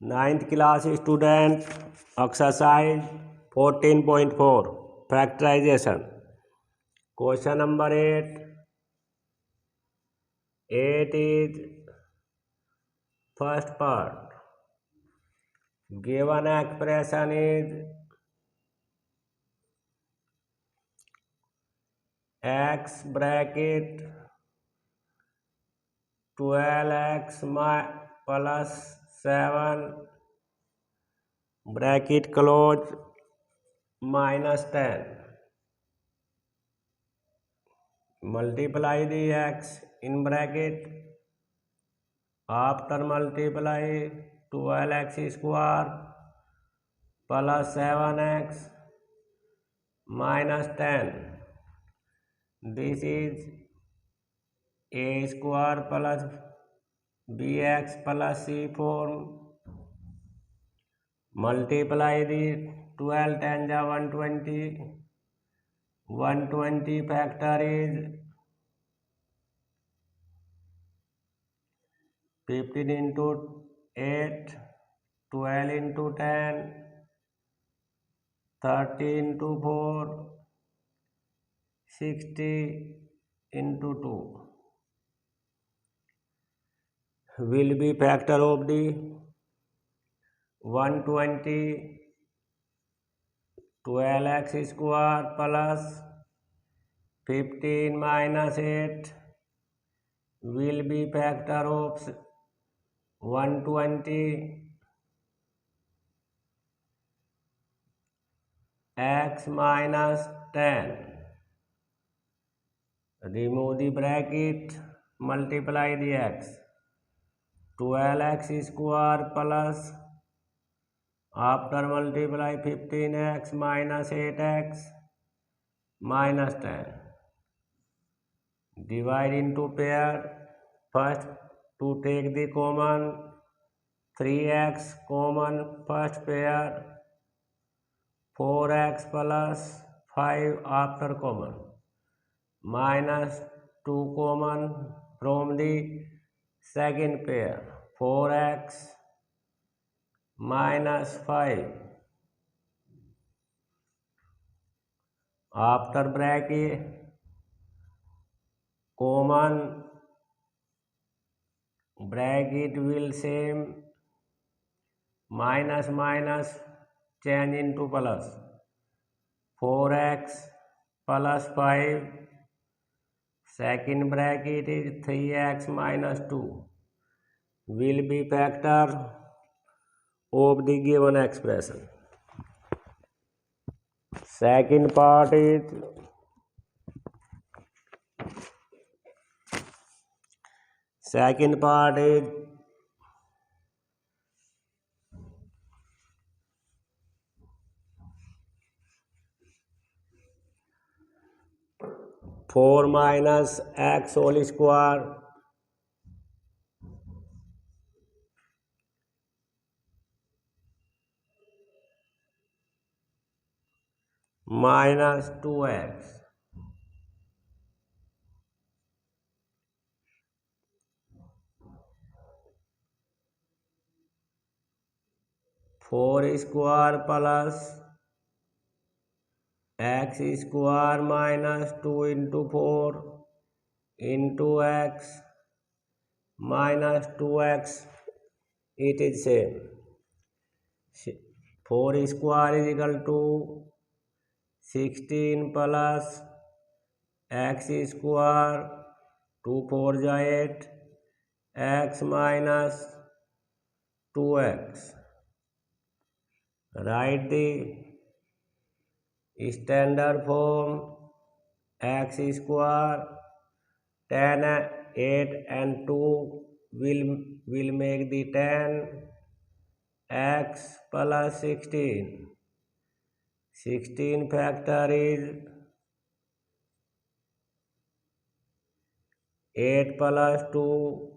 9th class student, exercise 14.4 factorization. Question number 8. 8 is first part. Given expression is x bracket 12x plus 7 bracket close minus 10. Multiply the x in bracket. After multiply 12x square plus 7x minus 10. This is a square plus bx plus c form. Multiply the 12 10 120. 120 factor is 15 into 8, 12 into 10, 30 into 4, 60 into 2 will be factor of the 120. 12x square plus 15 minus 8 will be factor of 120. X minus 10. Remove the bracket, multiply the x. 12x square plus, after multiply 15x minus 8x minus 10. Divide into pair. First to take the common, 3x common first pair, 4x plus 5 after common, minus 2 common from the second pair, 4x minus 5 after bracket common, bracket will same, minus minus change into plus, 4x plus 5, second bracket is 3x minus 2 will be factor of the given expression. Second part is 4 minus x whole square minus 2x. 4 square plus x square minus 2 into 4 into x minus 2x, it is same. 4 square is equal to 16 plus x square, 2 4 is 8, x minus 2x. Write the standard form. X square 10, 8 and 2 will make the 10, x plus 16. 16 factor is 8 plus 2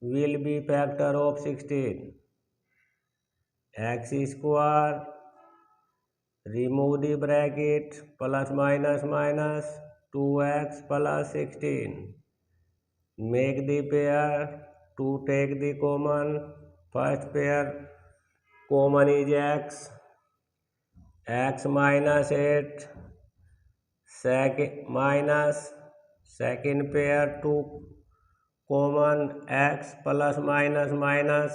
will be factor of 16. X square, remove the bracket, plus minus minus 2x plus 16. Make the pair, 2 take the common, first pair common is x minus 8 second pair 2 common x plus minus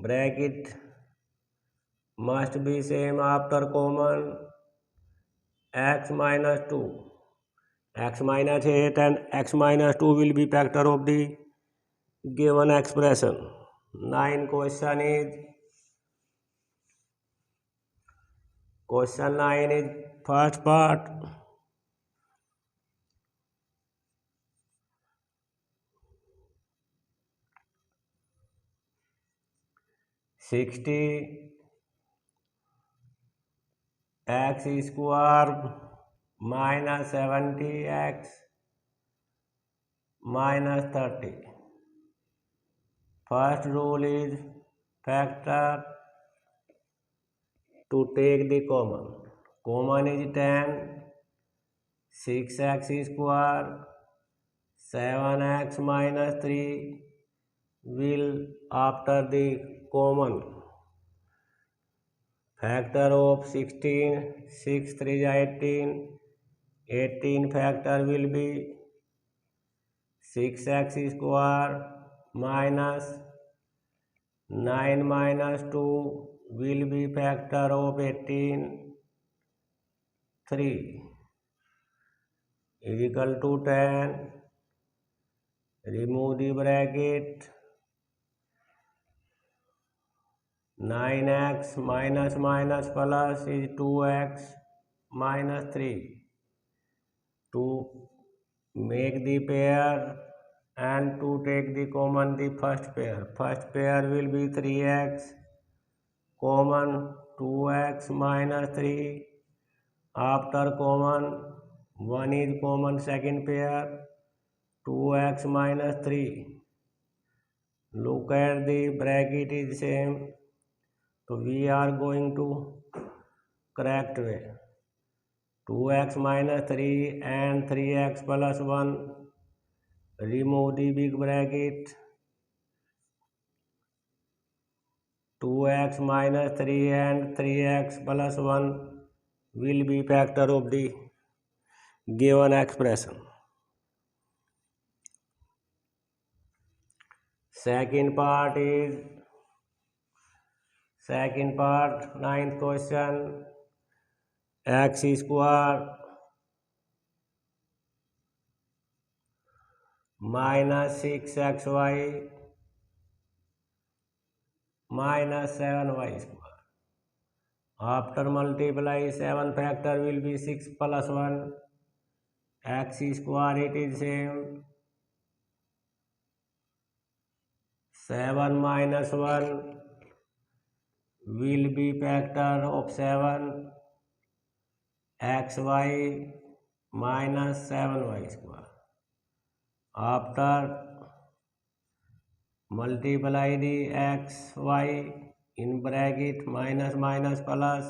bracket must be same after common x minus 2 x minus 8 and x minus 2 will be factor of the given expression. 9 question 9 is first part 60 x square minus 70x minus 30. First rule is factor to take the common. Common is 10, 6x square, 7x minus 3 will after the common. Factor of 16, 6 3 is 18, 18 factor will be 6x square minus 9 minus 2 will be factor of 18, 3 is equal to 10. Remove the bracket. 9x minus plus is 2x minus 3. To make the pair and to take the common the first pair. First pair will be 3x common 2x minus 3. After common 1 is common second pair 2x minus 3. Look at the bracket is same. So we are going to correct way. 2x minus 3 and 3x plus 1. Remove the big bracket. 2x minus 3 and 3x plus 1 will be factor of the given expression. Second part, ninth question. X square minus 6xy minus 7y square. After multiply 7 factor will be 6 plus 1. X square it is same. 7 minus 1 will be factor of 7. Xy minus 7y square. After multiply the xy in bracket minus plus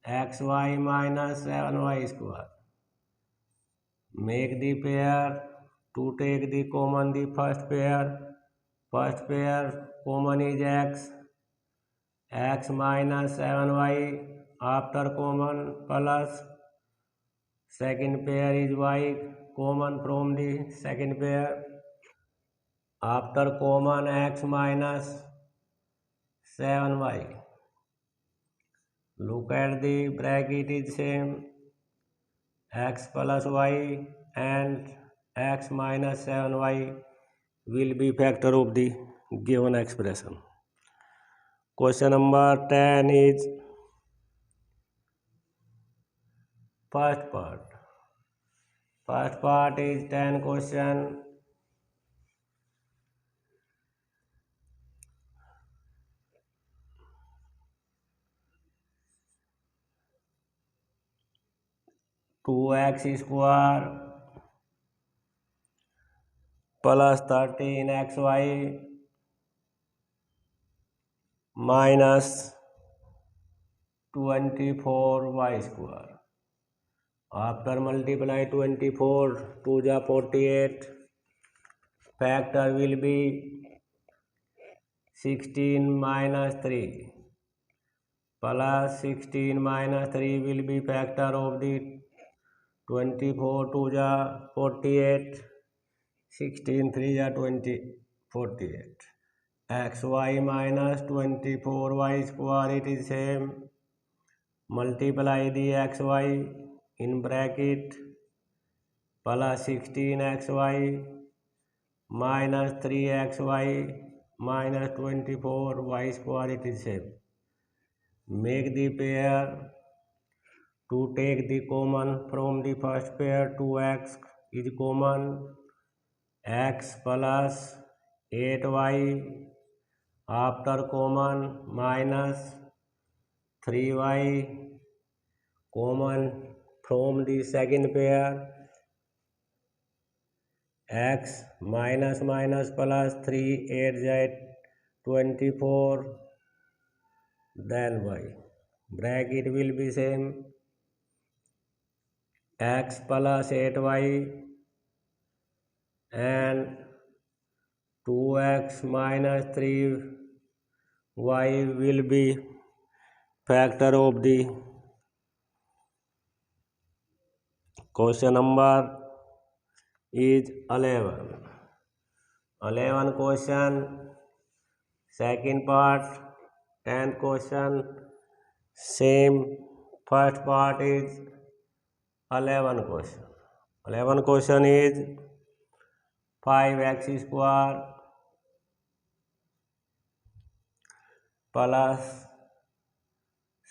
xy minus 7y square. Make the pair to take the common the first pair. First pair common is x minus 7y. After common plus second pair is y common from the second pair. After common x minus 7y. Look at the bracket is same. X plus y and x minus 7y will be factor of the given expression. Question number 10 is first part. First part is 10 question. Two x square plus 13xy minus 24y square. After multiply 24, 2 is 48. factor will be 16 minus 3 plus 16 minus 3 will be factor of the 24 2 ja 48, 16 3 ja 20, 48. xy minus 24y square, it is same. Multiply the xy in bracket plus 16xy minus 3xy minus 24y square, it is same. Make the pair to take the common from the first pair. 2x is common, x plus 8y after common minus 3y common from the second pair. X minus minus plus 3 8 z 24, then y bracket will be same. X plus 8y and 2x minus 3y will be factor of the question number is 11. 11 question, second part, 10th question, same. First part is 11 question. 11 question is 5x square plus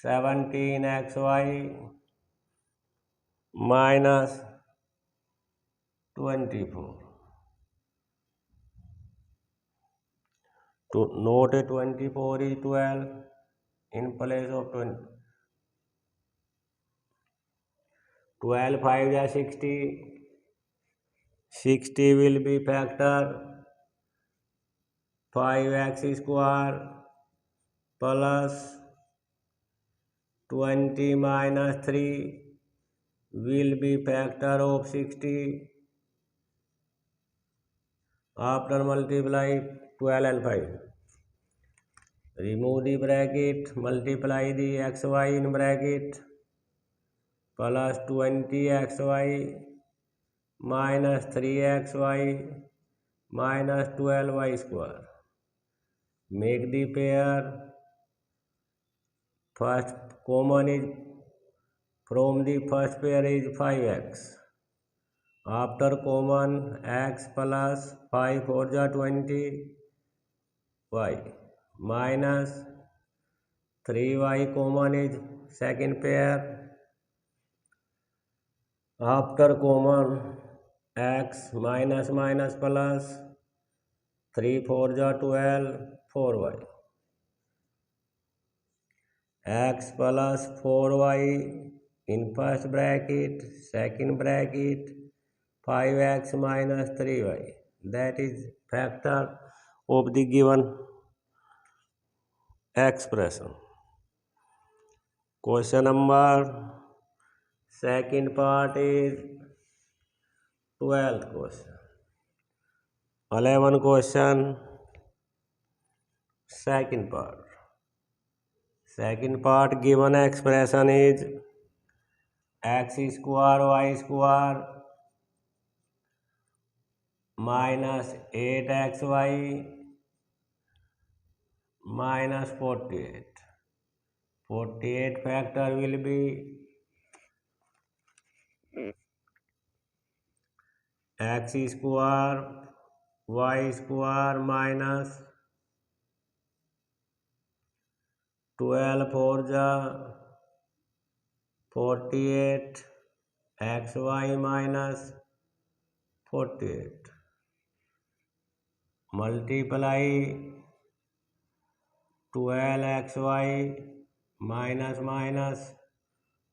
17xy minus 24. To note 24 is 12 in place of 20. 12 5 is 60. 60 will be factor 5x square plus 20 minus 3 will be factor of 60. After multiply 12 and 5. Remove the bracket, multiply the xy in bracket plus 20xy minus 3xy minus 12y square. Make the pair. First common is from the first pair is 5x. After common x plus 5 4 ja 20 y minus 3y common is second pair. After common x minus minus plus 3 4 ja 12 4y x plus 4y in first bracket, second bracket 5x minus 3y, that is factor of the given expression. Question number second part is 12th question. 11 question, second part. Second part given expression is x square y square minus 8xy minus 48. 48 factor will be x square y square minus 12 4 ja 48 xy minus 48. Multiply 12xy minus minus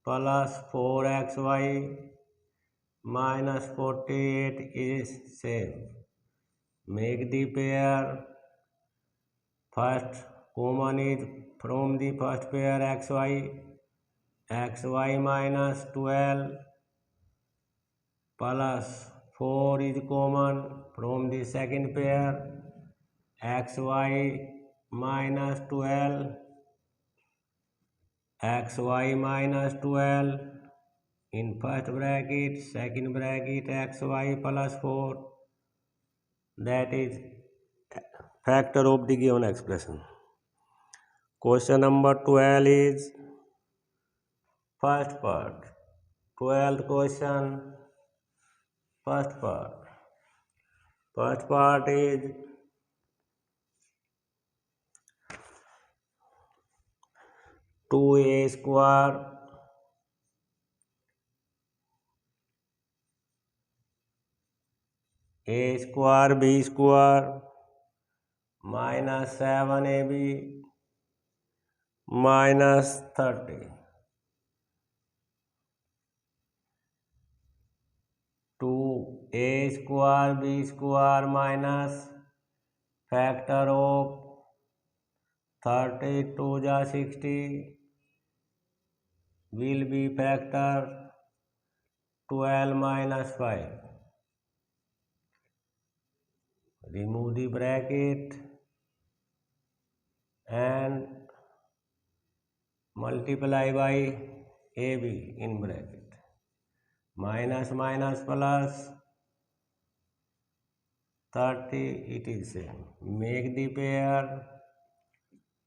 plus 4xy minus 48 is same. Make the pair. First common is from the first pair xy. xy minus 12 plus 4 is common from the second pair xy minus 12 xy minus 12 in first bracket, second bracket xy plus 4, that is factor of the given expression. Question number 12 is first part. 12th question, first part. First part is 2a square b square minus 7ab minus 30. 2a square b square minus factor of 32 ja 60 will be factor 12 minus 5. Remove the bracket and multiply by ab in bracket. Minus minus plus 30, it is same. Make the pair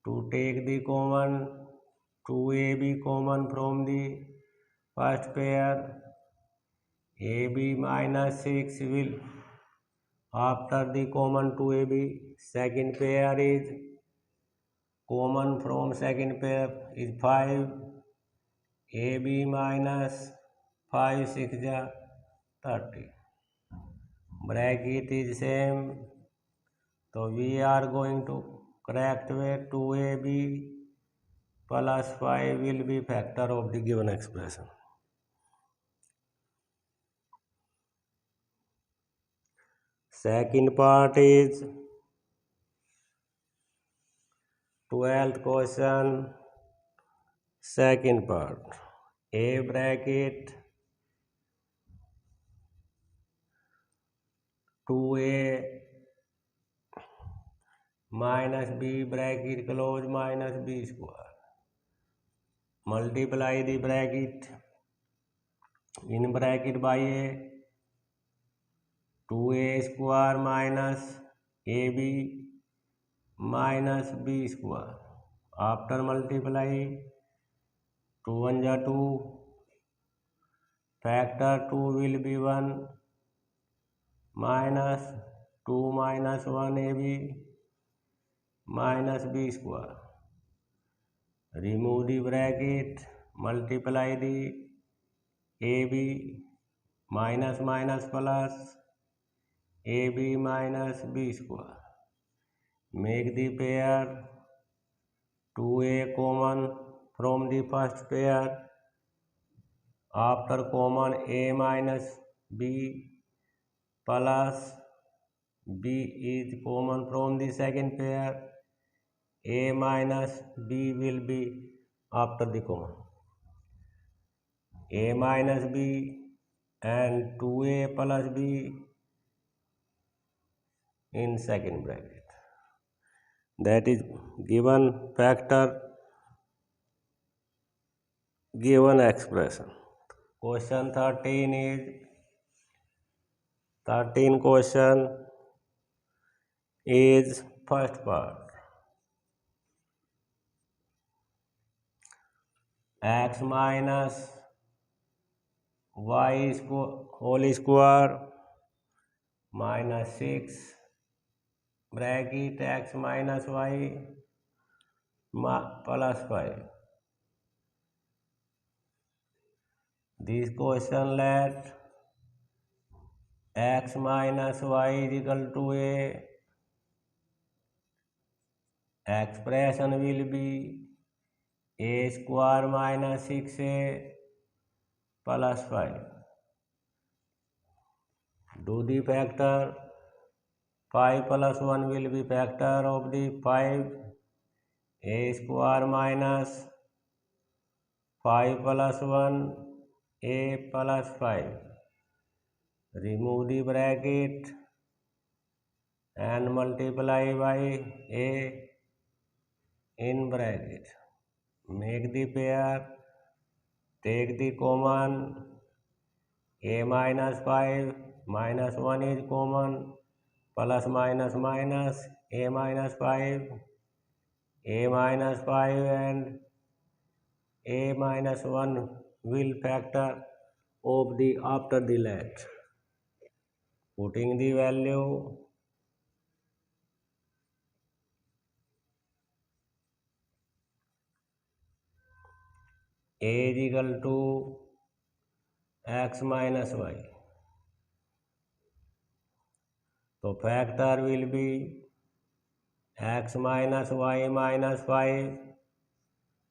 to take the common 2ab common from the first pair. ab minus 6 will after the common 2ab. Second pair is common from second pair is 5. ab minus 5 6 ja 30. Bracket is same, so we are going to correct way 2ab plus 5 will be factor of the given expression. Second part is 12th question, second part. A bracket 2a minus b bracket close minus b square. Multiply the bracket in bracket by a. 2a square minus ab minus b square. After multiply 2 1 ja 2, factor 2 will be 1 minus 2 minus 1 ab minus b square. Remove the bracket, multiply the ab, minus minus plus ab minus b square. Make the pair 2a common from the first pair. After common a minus b plus b is common from the second pair. A minus b will be after the common. A minus b and 2a plus b in second bracket. That is given factor, given expression. Question 13 is 13 question is first part. X minus y whole square minus 6 bracket x minus y plus 5. This question let x minus y is equal to a. Expression will be a square minus 6a plus 5. Do the factor. 5 plus 1 will be factor of the 5. A square minus 5 plus 1 a plus 5. Remove the bracket and multiply by a in bracket. Make the pair, take the common, a minus 5 minus 1 is common, plus minus minus a minus 5, a minus 5 and a minus 1 will factor of the after the let. Putting the value, a is equal to x minus y. So factor will be x minus y minus 5,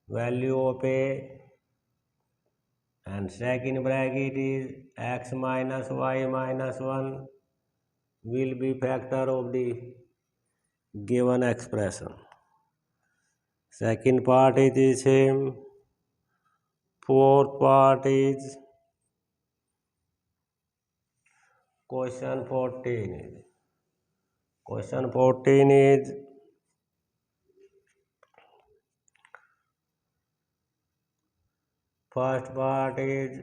value of a, and second bracket is x minus y minus 1 will be factor of the given expression. Second part is the same. Fourth part is question 14. Question 14 is first part is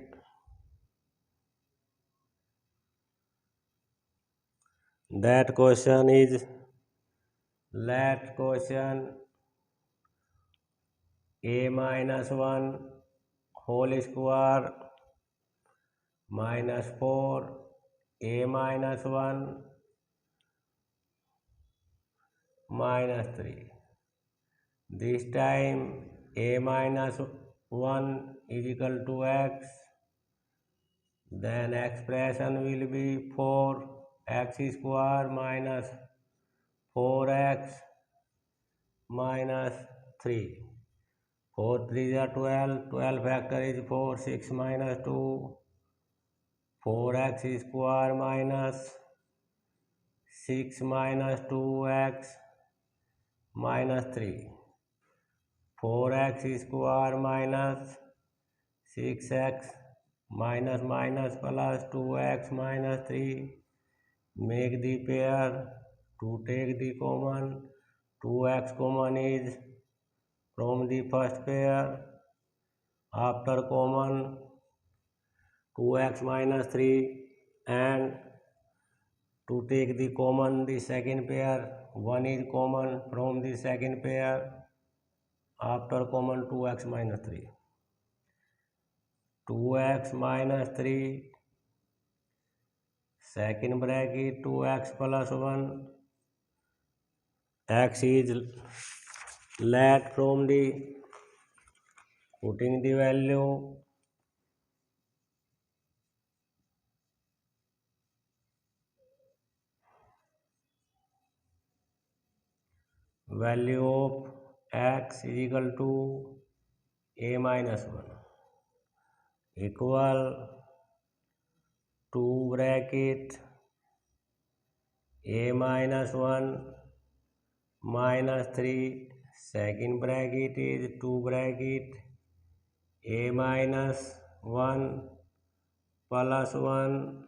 that question is let question a minus 1 whole square minus 4 a minus 1 minus 3. This time a minus 1 is equal to x, then expression will be 4x square minus 4x minus 3. 4 3 are 12, 12 factor is 4, 6 minus 2, 4x square minus 6 minus 2x minus 3. 4x square minus 6x minus minus plus 2x minus 3. Make the pair, to take the common, 2x common is from the first pair, after common 2x minus 3, and to take the common the second pair, 1 is common from the second pair, after common 2x minus 3. 2x minus 3, second bracket 2x plus 1, x is let from the, putting the value of x is equal to a minus 1 equal 2 bracket a minus 1 minus 3, second bracket is 2 bracket a minus 1 plus 1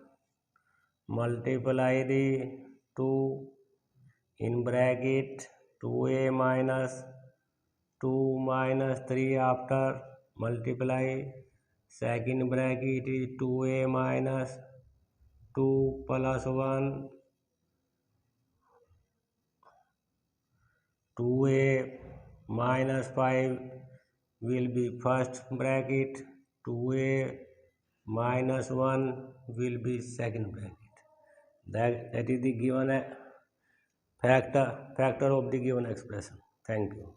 multiply the 2 in bracket 2a minus 2 minus 3 after multiply, second bracket is 2a minus 2 plus 1, 2a minus 5 will be first bracket, 2a minus 1 will be second bracket. That is the given factor of the given expression. Thank you.